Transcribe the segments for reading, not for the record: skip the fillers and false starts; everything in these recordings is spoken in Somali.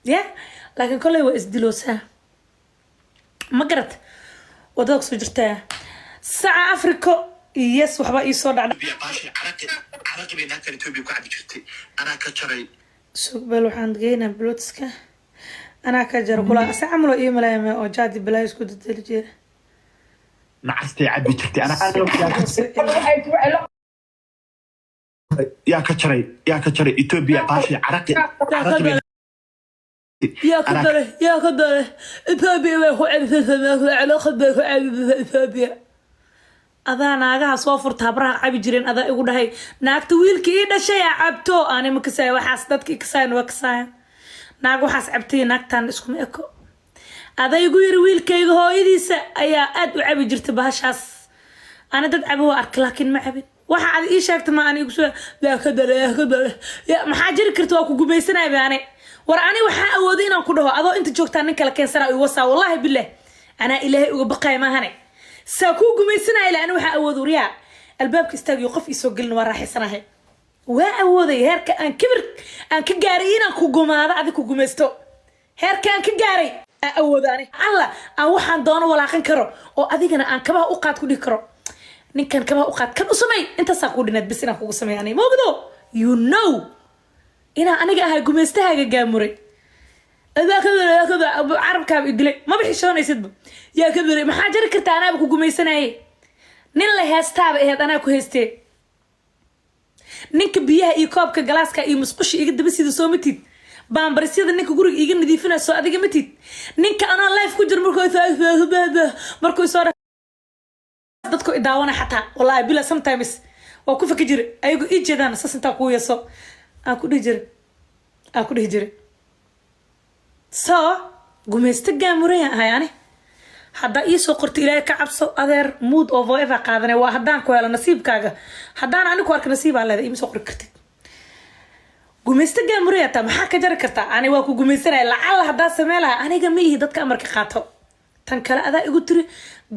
يا لكن كله هو إسدلوسها ما قرت ودوك سجرتها ساعة أفريقيا يس وحبا يصور على باشي عرق بينها كان توبي وقاعد جرتي أنا كشري سوق بلو عند جينا بلوتسكا أنا كجر كلا أسعملو إيه ملايمة أو جادي بلايس كود الدرجة نعستي عبي جرتي أنا يا كشري إثيوبيا باشي عرق بينها يا كدره إثيوبيا ما هو علاقة بإثيوبيا أذا ناقها صوفر تبرها عبي جرين أذا يقول هاي ناقت ويلك إيه شيء عبتو أنا مكساي وحاسدتك كساين وكساين ناق وحاس عبتي ناقتان اسكم إكو هذا يقول ويلك هو يديس أيا أد وعبي جرت بهاشاس أنا دد عبوا أرك لكن ما عبي واحد إيش أكتر ما أنا يقول لا كدره يا محاجر كرتوا كوجبيسنا يعني وراني waxa awoodin aan ku dhaho adoo inta joogtaan nin kala keensanaa iyo wasa wallahi billah ana ilaahay uga baqay ma hane saa ku gumaysanaa ilaa ana waxa awood uriya albaabka istaagiyo qof isoo galin waa raaxisanahay waa awooday heerka aan kibir aan ka gaaray inaan ku gumaado adiga ku gumaysto heerka aan ka gaaray awoodaani alla aan waxaan doono walaaqan karo oo adigana aan kabaha u qaad ku dhig karo ninkan kabaha u qaad kan u samay inta saa ku dhinaad bis inaan kugu sameeyay moogdo you know إنا أنا جاها جمستها جاموري هذا كذا عرب كاب يدلي ما بيحشون يسدب يا كبري ما حاجة كرت أنا بكو جميسنا إيه نلا هستاب إيه أنا كهستي نك بيها يكاب كجلاس كأي مسقش يجد بس يد سومتيد بام برسيد نك جورج يجي نديفنا سو أديك متيد نك أنا لايف كجر مركو صار ضدكو إداوانا حتى والله بلا sometimes وكيف كجر أيقو إيش جدنا أساسا تقوي صو aku dhih jire so gumeysta gaamuraya hayani hadda ii soo qorto ilaahay ka cabso adeer mood of ever qaadanay waa hadaan ku helo nasiibkaaga hadaan anigu arko nasiib aan leedahay ii soo qori kartid gumeysta gaamuraya ta maxaa ka jari kartaa ani waa ku gumeysanay lacal hadaa sameelaha aniga ma ihi dadka amarka qaato tan kale adaa igu tiri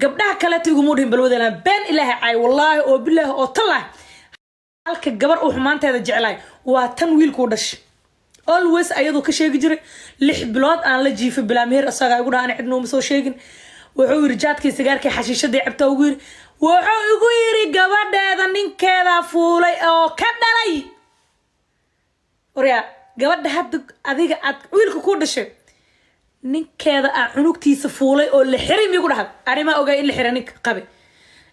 gabdhaha kale tiigu muudhin balwadana been ilaahay ay wallahi oo bilaahi oo tallah halka gabar uu xumaanteeda jeclay waa tan wiilku dhash always ayadu ka sheegi jiray 6 bilood aan la jiifay bilaamheer asaga igu dhaana cidna uma soo sheegin wuxuu yiri jaadkii sigaarkii xashiishada cabta ugu yiri wuxuu igu yiri gabadheeda ninkeeda fuulay oo ka dhalay oriya gabadha hadda adiga aad wiilku ku dhashay ninkeeda aa cunugtiisa fuulay oo la xiray migu dhahay arima ogaa in la xiray ninka qabe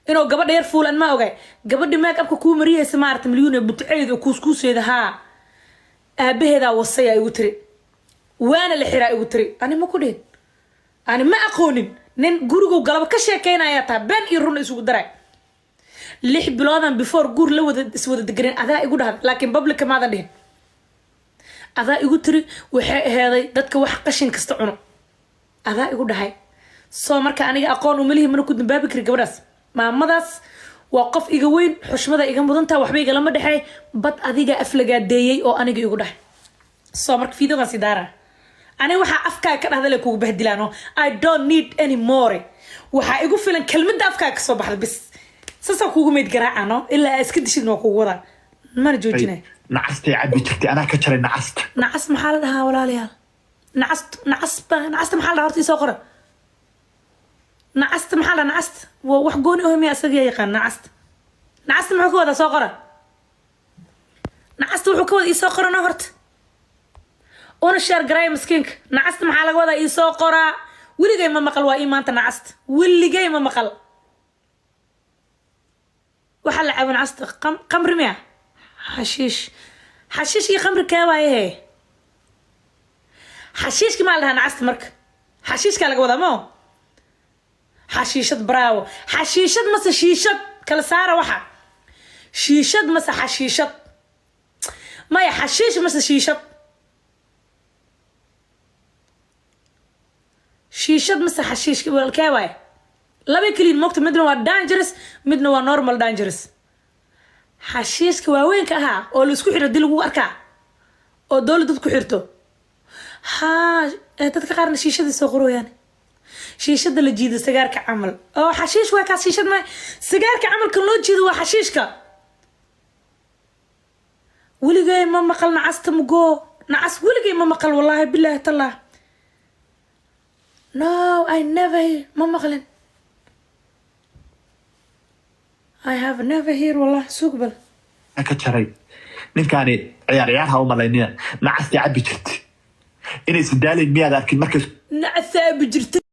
inuu gabadha yar fuulan ma ogaay gabadhi make upka ku mariyay maarta milyuun butceed oo kuuskuuseeda ha aabaheeda wasay ay ugu tiri waana la xiraa ugu tiri ani ma ku dheen ani ma aqoonin nin gurigu galab ka sheekeynaya ta ben iyo run isugu daray 6 biloodan before guur la wada iswada degreen adaa igu dhahay laakiin public ma adan dheen adaa igu tiri waxay aheeday dadka wax qashin kasta cuno adaa igu dhahay soo marka aniga aqoon u malihi mana ku dambaabi kari gabadhaas maamadaas waa qof iga weyn xushmada iga mudanta waxba iga lama dhaxay bad adiga aflagaadeeyay oo aniga igu dhahay soo marka fiidogan sidaara ani waxa afkaa ka dhahdale kugu bahdilaano I don't need any more waxa igu filan kelmadda afkaa ka soo baxda bis sasa kugu meed garaacano ilaa iska dishid noo kugu wada mana joojinay nacastay cabbi jirtay anaa ka jaray nacast maxaa la dhahaa walaalayaal nacast maxaa la horta isoo qora نعست محل نعست وحقوني أهمي أسقي يقان نعست محكو هذا صقرة نعست وحكو هذا يسقرة نهرت أنا الشهر قراي مسكينك نعست محل هذا يسقرة واللي جاي ما مقل وإيمان أنت نعست واللي جاي ما مقل وحل عب نعست قمر مياه حشيش يخمر كواي هي حشيش كمان لها نعست مرك حشيش كلا جوذا مو حشيشة براو حشيشة مسا شيشة كلا سارة وحا شيشة مسا حشيشة ما يا حشيش مسا شيشة مسا حشيش والكاواي لا بيكلين موقت مدنا وا دانجرس مدنا وا نورمال دانجرس حشيش كواوين كها او لسكو خير دي لغو اركا او دول ددكو خيرتو ها ددك قارن شيشة سو قرو يعني شيشة اللي جيد سجارك عمل أو حشيش وكاس شيشة ما سجارك عمل كل لون جيد وحشيشك ولي جاي ماما قلنا عست مجو نعس ولقي ما مقل والله بالله تالله. No I never ما مقلن. I have never heard والله سوق بل. كتشري نكاني عيار ها وملايين نعس تعبي جرت إني سدالي مياه لكن مركز نعس بجرت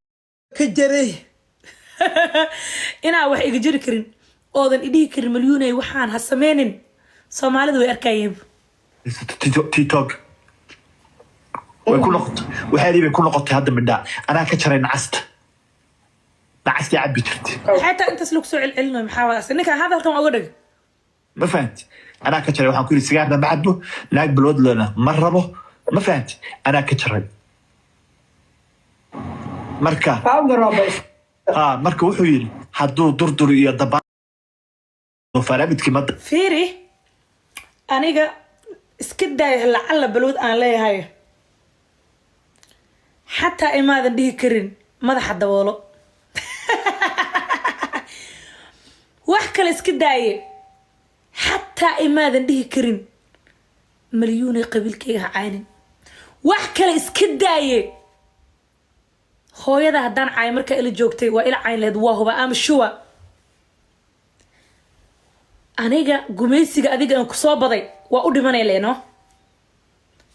كجري. إنا وحي جري كرين أوضن إديه كرين مليون وحان هالسمينين Soomaalida way arkayeen TikTok ويكون نقط وحالي بيكون نقط هذا من ده أنا كتشري نعست عبي جرت حتى أنت سلوك سوء العلم محاولة إنك هذا كم أقولك ما فهمت أنا كتشري وحن كل سيجار ده بعده لاق بالود لنا مرة ما فهمت أنا كتشري مركا مركا وحويل حدو دردر يضبع وفرامت كمان فيري أنيقا اسكدا لعل بلود أنا لي هاي حتى إماذا ديه كرين ماذا حد والو وحكا اسكدا حتى إماذا ديه كرين مليون قبيل كيها عينين وحكا اسكدا هو يدا هدان عاي مركا إلي جوكتي وإلي عين لهد واهو بقام الشوا aniga gumaysiga adiga aan ku soo baday waa u dhimanay leeno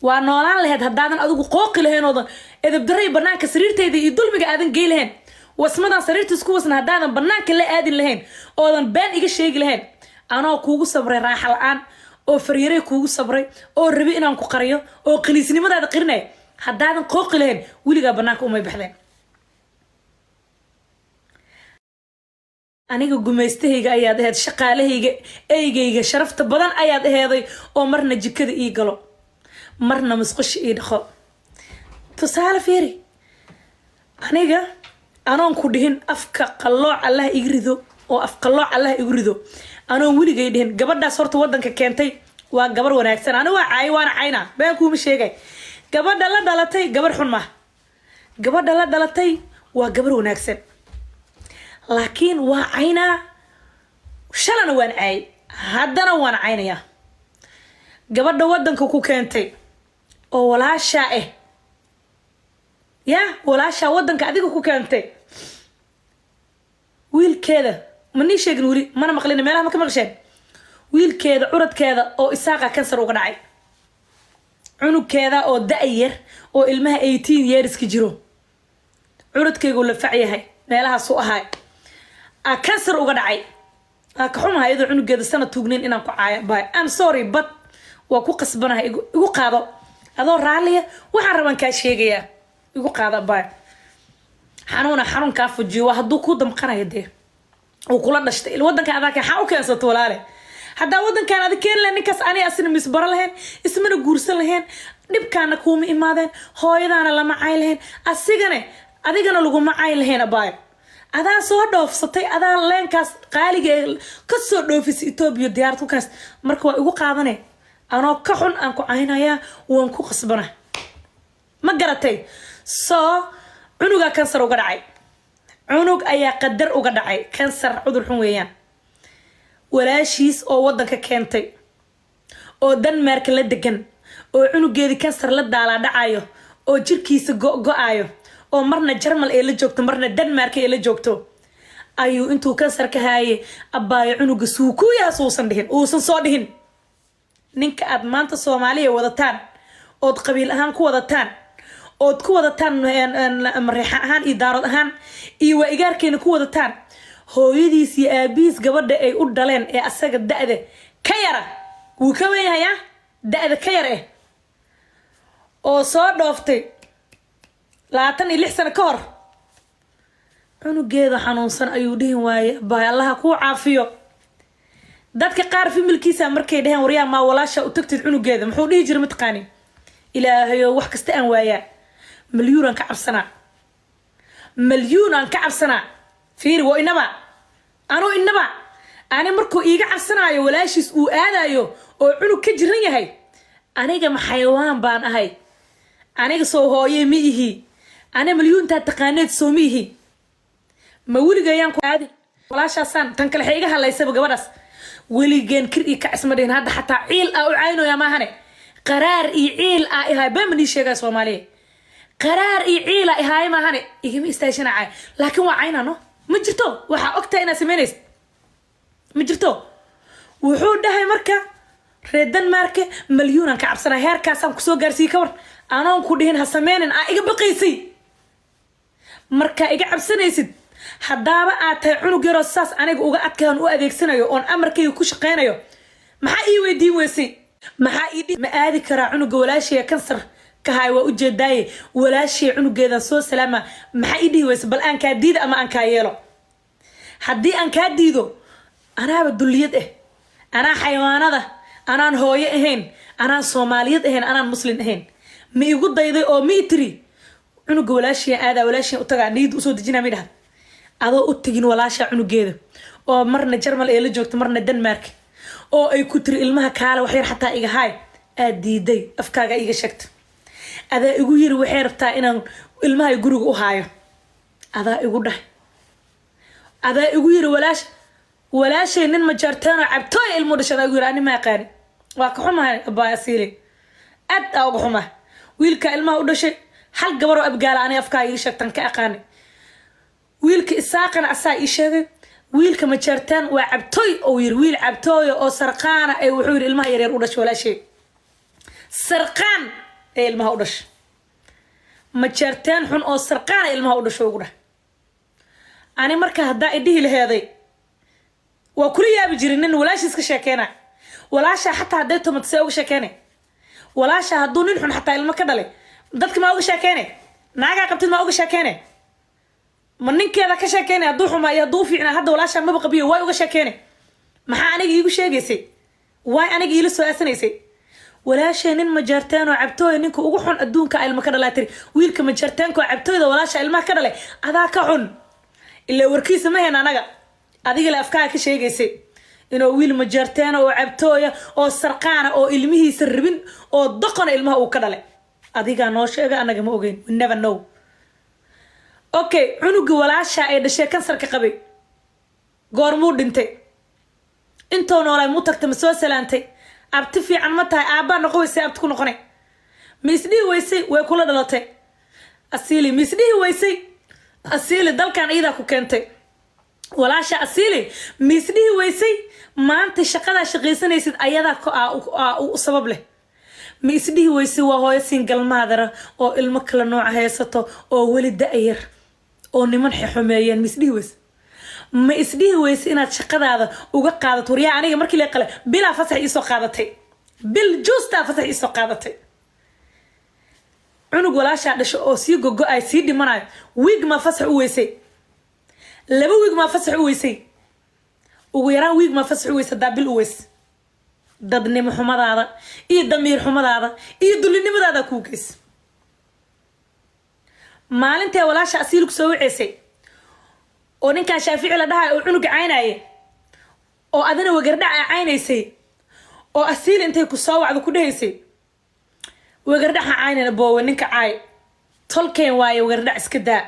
waa noolaan lahayd haddaadan adigu qooqi lahayn oo edeb daray banaanka sariirteeda iyo dulmiga aadan geey lahayn wasmadan sariirta isku wasna haddaadan banaanka la aadin lahayn oodan been iga sheegi lahayn anoo kuugu sabray raaxa la'aan oo fariiray kuugu sabray oo rabi inaan ku qariyo oo qaliisnimadaada qirinay haddaadan qooqi lahayn weligaa banaanka umay baxdeen aniga gumaystahayga ayaad ahayd shaqaalahayga eygayga sharafta badan ayaad aheeday oo marna jikada ii galo marna masqusha ii dhaqo tusaale fiiri aniga anoon ku dhihin afka qallooc allah iga rido oo af qallooc allah igu rido anoon weligay dhihin gabadhaas horta wadanka keentay waa gabar wanaagsan aniga waa caay waana cayna been kuuma sheegay gabadha la dhalatay gabar xun ma gabadha la dhalatay waa gabar wanaagsan laakiin waa caynaa shalana waan caay haddana waan caynayaa gabadha wadanka ku keentay oo walaashaa walaashaa wadanka adiga ku keentay wiilkeeda ma nii sheegin weli mana maqlina meelaha ma ka maqsheen wiilkeeda curadkeeda oo isaaqa kansar uga dhacay cunugkeeda oo da-yar oo ilmaha 18 yearska jiro curadkeygu la fac yahay meelahaas u ahaay kansar uga dhacay ka xumahay iyadoo cunugeeda sanad tuugnayn inaan ku caaya bay I'm sorry but waa ku qasbanahay igu qaado adoo raaliya waxaan raban kaa sheegayaa igu qaado bay xanuun kaa fujiyo hadduu ku damqanayo dee oo kula dhashtay wadanka adaa xaa u keensato walaale haddaa wadankan aad keen lahayn ninkaas ani asina misbaro lahayn ismana guursan lahayn dhibkaana kuuma imaadeen hooyadaana lama caay lahayn adigana laguma caay lahayn abaayo adaa soo dhoofsatay adaa leenkaas qaaliga ka soo dhoofis Itoobiya diyaartukaas marka waa igu qaadane anoo ka xun aan ku caynayaa waan ku qasbana ma garatay soo cunuga kansar uga dhacay cunug ayaa qadar uga dhacay kansar cudur xun weeyaan walaashiis oo wadanka keentay oo Denmark la degan oo cunugeedii kansar la daala dhacayo oo jirkiisa go'aayo oo marna Jarmal ee la joogto marna Denmark ee la joogto ayuu intuu kansar ka haayay abaayo cunuga suukuya soosan dhihin uusan soo dhihin ninka aad maanta Soomaaliya wadataan ood qabiil ahaan ku wadataan ood ku wadataan mareexa ahaan iyo daarad ahaan iyo waa igaarkeena ku wadataan hooyadiis iyo aabiis gabadha ay u dhaleen ee asaga da'da ka yara wuu ka weeyahay da'da ka yar oo soo dhooftay 26 sano ka hor cunugeeda xanuunsan ayuu dhihin waaye baay Allah ku caafiyo dadka qaar familkiisa markay dhahan waryaa ma walaasha u tagtid cunugeeda muxuu dhihi jiray matqaani ilaahayo wax kasta aan waaya milyuun ka cabsana fiir waa inaba ani markuu iiga cabsanaayo walaashiis uu aadayo oo cunug ka jiran yahay aniga ma xayawaan baan ahay aniga soo hooyay ma ihi أنا مليون تقانيت سوميه ما ولي جايان كوادي ولا شاسان تنكل حيجها لا يسبق جبرس ولي جين كري كأس مدين هذا حتى عيل أو عينه يا مهني قرار إيعيل هاي بمني شيء سومالي قرار إيعيل هاي ما هني يجي استيشن عاي لكن وعينا نو مجرتو وحا أكتا إنا سمينيس مجرتو وحود ده هاي مركا ريدان ماركة مليون كعبسنا هير كاسام كسو جارسي كور أنا كودهن هسمينن إيجا بقيسي مركا إيجا عبسنيسد حدابا آتاي عنو جيرو ساس أنا أوغا أتكهن أديك سنايو أون أمركا يكوش قينايو maxaa ii weydiin weysay maxaa ii dhib ma aadi karaa cunuga walaashaya kansar ka hay waa u jeedaaye walaashaya cunugeeda soo salaama maxaa ii dhihi weysay bal aan kaa diida ama aan kaa yeelo haddii aan kaa diido anaaba dulliyad anaa xayawaanada anaan hooyo ahayn anaan soomaaliyad ahayn anaan muslin ahayn ma igu dayday oo ma tiri cunuga walaashaya aadaa walaashaya u tagaa niyad usoo dejinaa ma dhaha adoo u tegin walaasha cunugeeda oo marna jarmal ee la joogto marna denmark oo ay ku tiri ilmaha kaala wax yar xataa iga haay aad diiday afkaaga iga sheegta adaa igu yiri waxay rabtaa inaan ilmaha guriga u haayo adaa igu dhahay adaa igu yiri walaashay nin ma jartaan oo cabtooy ilmo dhashada igu yiri ani ma aqaan waa ka xumahay abaa asiile aad uga xumahay wiilka ilmaha u dhashay hal gabar oo abgaala ani afkaaga iga sheegtan ka aqaan wiilka isaaqana asaa ii sheegay wiilka ma jartaan waa cabtooy oo yiri wiil cabtooy oo sarqaana ay wuxuu yiri ilmaha yar u dhashay walaashay sarqaan ee ilmaha u dhashay ma jartaan xun oo sarqaan ilmaha u dhashay ugu dhahay ani marka hadda idhihi laheeday waa kula yaabi jirin nin walaashiis ka sheekeena walaasha xataa haday tomatsay uga sheekeena walaasha hadduu nin xun xataa ilmo ka dhalay dadka ma uga sheekeena naaga qabtid ma uga sheekeena ma ninkeeda ka sheekeynay hadduu xumaa iyo hadduu fiicnaa hadda walaasha maba qabiyo way uga sheekeynay maxaa aniga iigu sheegaysay way aniga iila soo aasanaysay walaashay nin ma jartaan oo cabtooy ninka ugu xun adduunka ilmo ka dhalaa tiri wiilka ma jartaanka oo cabtooyda walaasha ilmaha ka dhalay adaa ka xun ilaa warkiisa ma heen anaga adiga la afkaaga ka sheegaysay inuu wiil ma jartaan oo cabtooya oo sarqaana oo ilmihiisa rabin oo doqona ilmaha uu ka dhalay adiga noo sheega anaga ma ogeyn we never know okay cunuga walaasha ay dhashay kansarka qabay goormuu dhintay intoo noolay mu tagtay ma soo salaantay abti fiican ma tahay aabaa noqo weysay abti ku noqonay ma isdhihi weysay way kula dhalatay asiili ma isdhihi weysay asiili dalkan iidaa ku keentay walaasha asiili ma isdhihi weysay maanta shaqadaa shaqaysanaysid ayadaa u sabab leh ma isdhihi weysay waa hooyo single mother oo ilmo kala nooca haysato oo weli da-yar oo niman xumeeyeen ma isdhihi weysay inaad shaqadaada uga qaadato waryaa aniga markii la qale bilaa fasax ii soo qaadatay bil juusta fasax ii soo qaadatay cunug walaasha dhasho oo sii gogo ay sii dhimanayo wig ma fasax u weysay laba wig ma fasax u weysay ugu yaraan wig ma fasax u weysay daa bil u weysay dadnimo xumadaada iyo damiir xumadaada iyo dulinimadaada kuu geys maalintii walaasha asiilku soo wicisay oo ninka Shaafici la dhahay oo cunug caynaaye oo adana wagardhac caynaysay oo asiil intay ku soo wacdo ku dhahaysay wagardhaca caynana boowe ninka caay tolkeen waaye wagardhac iska daa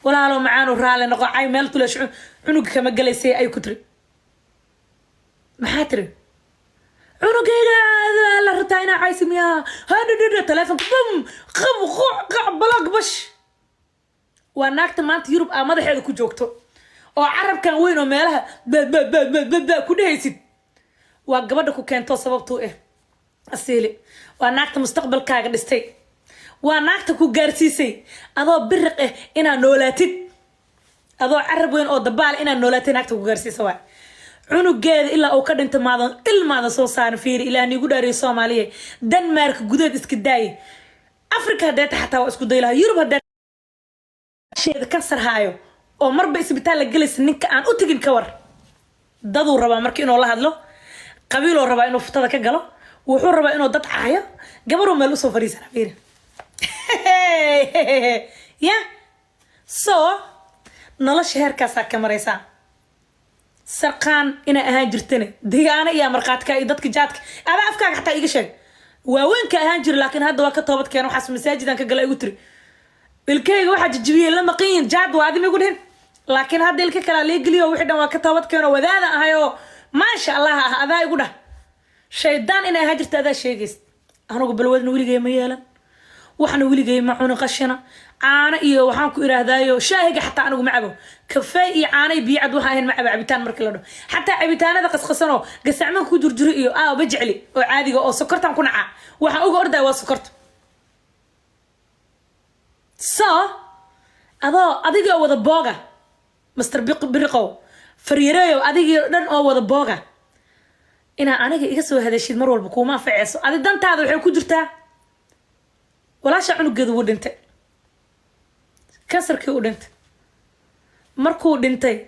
walaalo macaanu raale noqo caay meel tulash cunug kama galaysay ay ku tiri maxaa tiri cunugayga la rtayna caysmiya hada telefoon bum qab balag bash waa naagta maanta Yurub madaxeeda ku joogto oo carabkan weyn oo meelaha ku dhahaysid waa gabadha ku keento sababtoo asiili waa naagta mustaqbalkaaga dhistay waa naagta ku gaarsiisay adoo biriq inaad noolaatid adoo carab weyn oo dabaal inaad noolaatid naagta ku gaarsiisay waa cunugeeda ilaa uu ka dhinto maadan ilmaada soo saaran fiiri ilaa nigu dhaariyo Soomaaliya Denmark gudeed iska daay Afrika hadeeta xataa waa isku daylaha Yurub hadeeta sheeda kansar haayo oo marba isbitaal la galaysa ninka aan u tagin ka war daduu rabaa markii inuu la hadlo qabiiloo rabaa inuu futada ka galo wuxuu rabaa inuu dad caayo gabaroo meel u soo fariisana fiiri ya so nolosha heerkaasaa ka maraysaa sarqaan ina ahaan jirtane deegaana iyo marqaadka iyo dadka jaadka aba afkaaga xataa iga sheeg waaweynka ahaan jir laakiin hadda waa ka toobad keen waxaas masaajidan ka gala igu tiri ilkayga waxa jijibiyay la maqin jaad waa adimi igu dhihin laakiin hadda ilka kala la geliyo wixii dhan waa ka toobad keen oo wadaada ahayo ma sha Allah adaa igu dhah shaydaan ina ahaan jirta adaa sheegays أنا قبل ودنا ولي جاي ميالا وإحنا ولي جاي معون قشنا عانى إيه وحنكو إرهدايو شاهق حتى أنا معه كفاية عانى بيعد وهاين مع عبيتان مركلانو حتى عبيتان هذا قصقصنو قسعمان كو جرجري إيه بجعلي وعادي أو سكرت عم كنا وحن أوجا أردا وسكرت أديك أو ذا باغا مستر بريقو فريريو أديك دن أو ذا باغا أنا يقصوا هذا الشيء مرة والبكوما في عصا أدي دان تاذو الحين كجرتا ولا شعنو قد ودنت كسر كي ودنت مركو دنتي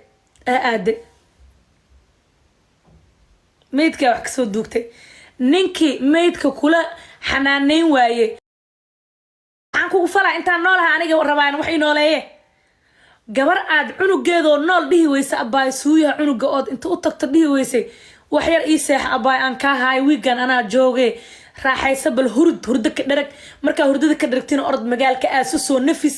آدي ميدك وحكسو دوكتي نينكي ميدك كولا حنانين وايه عنكو فلا انت نولها aniga warabaan waxay nooleeyay gabar aad cunugeedo nool dhihi weysa abaay suuya cunuga ood inta u tagto dhihi weysay wax yar ii seex abaay aan ka haay weegan ana joogay raaxaysa bal hurda ka dharag marka hurdada ka dharagtina orod magaalka aad soo nafis